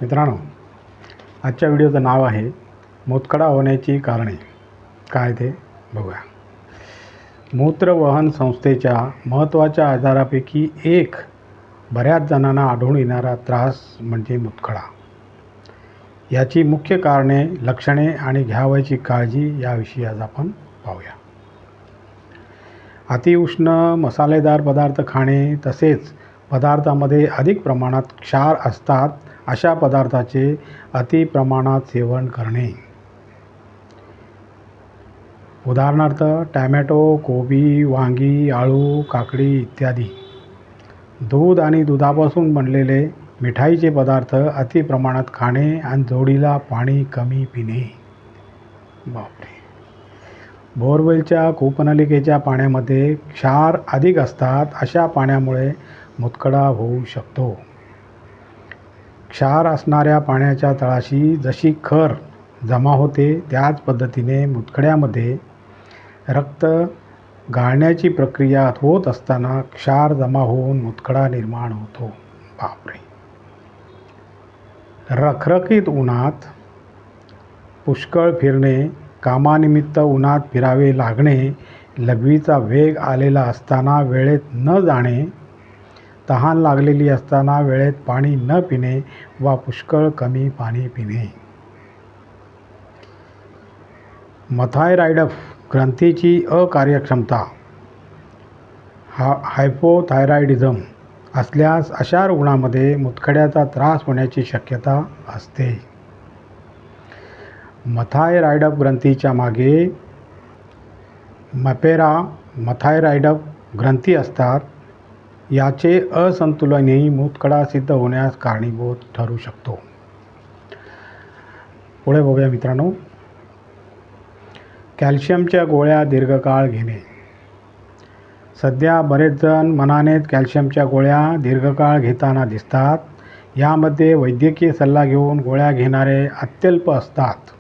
मित्रांनो, आजच्या व्हिडिओचं नाव आहे मूतखडा होण्याची कारणे. काय ते बघूया. मूत्रवहन संस्थेच्या महत्त्वाच्या आजारापैकी एक बऱ्याच जणांना आढळून येणारा त्रास म्हणजे मूतखडा. याची मुख्य कारणे, लक्षणे आणि घ्यावयाची काळजी याविषयी आज आपण पाहूया. अतिउष्ण मसालेदार पदार्थ खाणे, तसेच पदार्थामध्ये अधिक प्रमाणात क्षार असतात अशा पदार्थाचे अति प्रमाणात सेवन करणे. उदाहरणार्थ टॅमॅटो, कोबी, वांगी, आळू, काकडी इत्यादी. दूध आणि दुधापासून बनलेले मिठाईचे पदार्थ अति प्रमाणात खाणे आणि जोडीला पाणी कमी पिणे. बापरे. बोरवेलच्या कूपनलिकेच्या पाण्यामध्ये क्षार अधिक असतात. अशा पाण्यामुळे मूतखडा होऊ शकतो. क्षार असणाऱ्या पाण्याच्या तळाशी जशी खर जमा होते, त्याच पद्धतीने मूतखड्यामध्ये रक्त गाळण्याची प्रक्रिया होत असताना क्षार जमा होऊन मूतखडा निर्माण होतो. बापरे. रखरखीत उन्हात पुष्कळ फिरणे, कामानिमित्त उन्हात फिरावे लागणे, लघवीचा वेग आलेला असताना वेळेत न जाणे, तहान लागलेली असताना वेळेत पाणी न पिणे वा पुष्कळ कमी पाणी पिणे. थायरॉइड ग्रंथीची अकार्यक्षमता हायपोथायरॉइडिझम असल्यास अशा रुग्णामध्ये मूतखड्याचा त्रास होण्याची शक्यता असते. थायरॉइड ग्रंथीच्या मागे थायरॉइड ग्रंथी असतात. याचे असंतुलनही मूतखडा सिद्ध होण्यास कारणीभूत ठरू शकतो. पुढे बघूया मित्रांनो. कॅल्शियमच्या गोळ्या दीर्घकाळ घेणे. सध्या बरेच जण मनानेच कॅल्शियमच्या गोळ्या दीर्घकाळ घेताना दिसतात. यामध्ये वैद्यकीय सल्ला घेऊन गोळ्या घेणारे अत्यल्प असतात.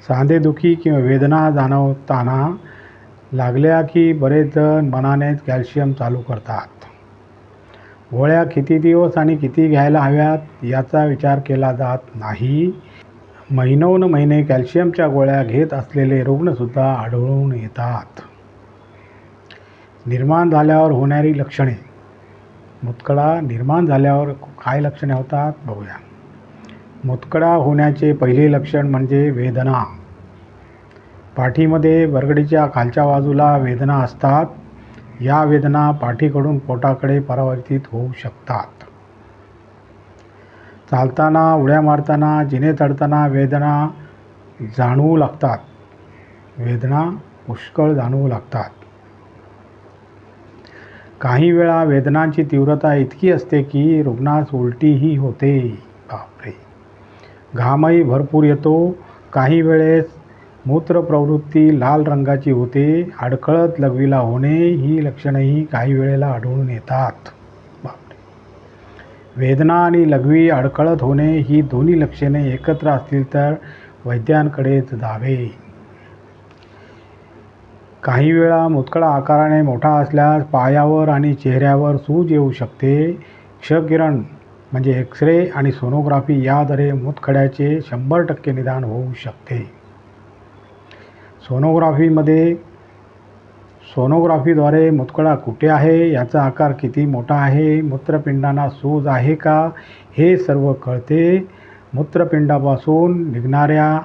सांधेदुखी किंवा वेदना जाणवताना लागल्या की बरेच जण मनानेच कॅल्शियम चालू करतात. गोळ्या किती दिवस आणि किती घ्यायला हव्यात याचा विचार केला जात नाही. महिनोन महिने कॅल्शियमच्या गोळ्या घेत असलेले रुग्णसुद्धा आढळून येतात. निर्माण झाल्यावर होणारी लक्षणे. मूतखडा निर्माण झाल्यावर काय लक्षणे होतात बघूया. मूतखडा होण्याचे पहिले लक्षण म्हणजे वेदना. पाठीमध्ये बरगडीच्या खालच्या बाजूला वेदना असतात. या वेदना पाठीकडून पोटाकडे परावर्तित होऊ शकतात. चालताना, उड्या मारताना, जिने चढताना वेदना जाणवू लागतात. वेदना पुष्कळ जाणवू लागतात. काही वेळा वेदनांची तीव्रता इतकी असते की रुग्णास उलटीही होते. बापरे. घामही भरपूर येतो. काही वेळेस मूत्रप्रवृत्ती लाल रंगाची होते. अडखळत लघवीला होणे ही लक्षणेही काही वेळेला आढळून येतात. बापरे. वेदना आणि लघवी अडखळत होणे ही दोन्ही लक्षणे एकत्र असतील तर वैद्यांकडेच जावे. काही वेळा मूतखडा आकाराने मोठा असल्यास पायावर आणि चेहऱ्यावर सूज येऊ शकते. क्षकिरण म्हणजे एक्स-रे आणि सोनोग्राफी याद्वारे मूतखड्याचे 100% निदान होऊ शकते. सोनोग्राफीद्वारे मूतखडा कुठे आहे, याचा आकार किती मोठा आहे, मूत्रपिंडांना सूज आहे का, हे सर्व कळते. मूत्रपिंडापासून निघणाऱ्या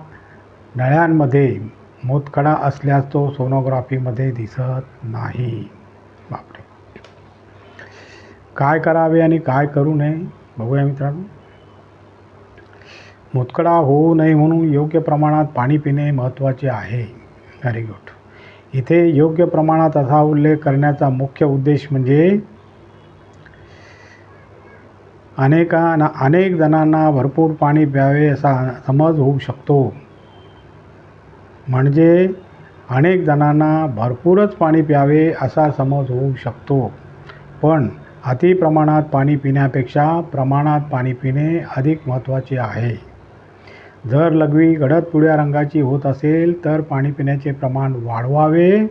नळ्यांमध्ये मूतखडा असल्यास तो सोनोग्राफीमध्ये दिसत नाही. बापरे. काय करावे आणि काय करू नये बघूया मित्रांनो. मूतखडा होऊ नये म्हणून योग्य प्रमाणात पाणी पिणे महत्त्वाचे आहे. Very good. इथे योग्य प्रमाणात असा उल्लेख करण्याचा मुख्य उद्देश म्हणजे अनेक जणांना भरपूर पाणी प्यावे असा समज होऊ शकतो. म्हणजे अनेक जणांना भरपूरच पाणी प्यावे असा समज होऊ शकतो. पण अति प्रमाणात पाणी पिण्यापेक्षा प्रमाणात पाणी पिणे अधिक महत्त्वाचे आहे. जर लघवी गडद पिवळ्या रंगाची होत असेल तर पाणी पिण्याचे प्रमाण वाढवावे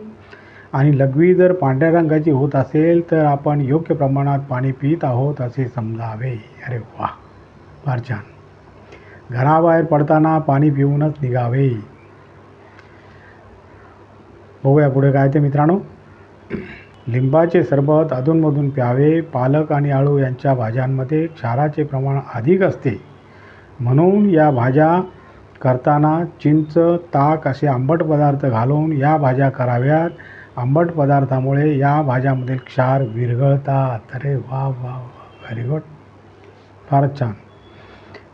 आणि लघवी जर पांढऱ्या रंगाची होत असेल तर आपण योग्य प्रमाणात पाणी पित आहोत असे समजावे. अरे वा, फार छान. घराबाहेर पडताना पाणी पिऊनच निघावे. बघूया पुढे काय ते मित्रांनो. लिंबाचे सरबत अधूनमधून प्यावे. पालक आणि आळू यांच्या भाज्यांमध्ये क्षाराचे प्रमाण अधिक असते, म्हणून या भाज्या करताना चिंच, ताक असे आंबट पदार्थ घालून या भाज्या कराव्यात. आंबट पदार्थामुळे या भाज्यामधील क्षार विरघळतात. अरे वा वा वा, व्हेरी गुड, फारच छान.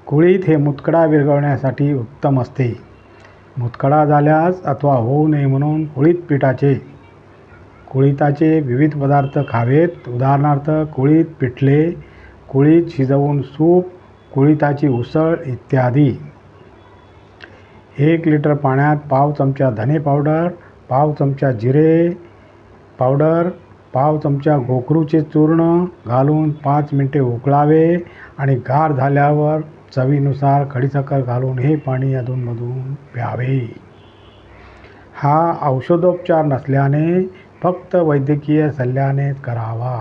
कुळीथ हे मुतखडा विरघळण्यासाठी उत्तम असते. मुतखडा झाल्यास अथवा होऊ नये म्हणून कुळिथाचे विविध पदार्थ खावेत. उदाहरणार्थ कुळीथ पिठले, कुळीथ शिजवून सूप, कुळिथाची उसळ इत्यादी. 1 लिटर पाण्यात पाव चमचा धने पावडर, पाव चमचा जिरे पावडर, पाव चमचा गोखरूचे चूर्ण घालून 5 मिनिटे उकळावे आणि गार झाल्यावर चवीनुसार खडीसाखर घालून हे पाणी अधूनमधून प्यावे. हा औषधोपचार नसल्याने फक्त वैद्यकीय सल्ल्यानेच करावा.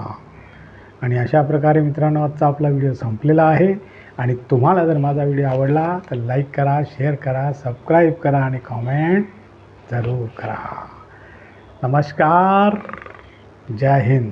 आणि अशा प्रकारे मित्रांनो आजचा आपला व्हिडिओ संपलेला आहे. आणि तुम्हाला जर माझा व्हिडिओ आवडला तर लाईक करा, शेअर करा, सबस्क्राईब करा आणि कॉमेंट जरूर करा. नमस्कार, जय हिंद.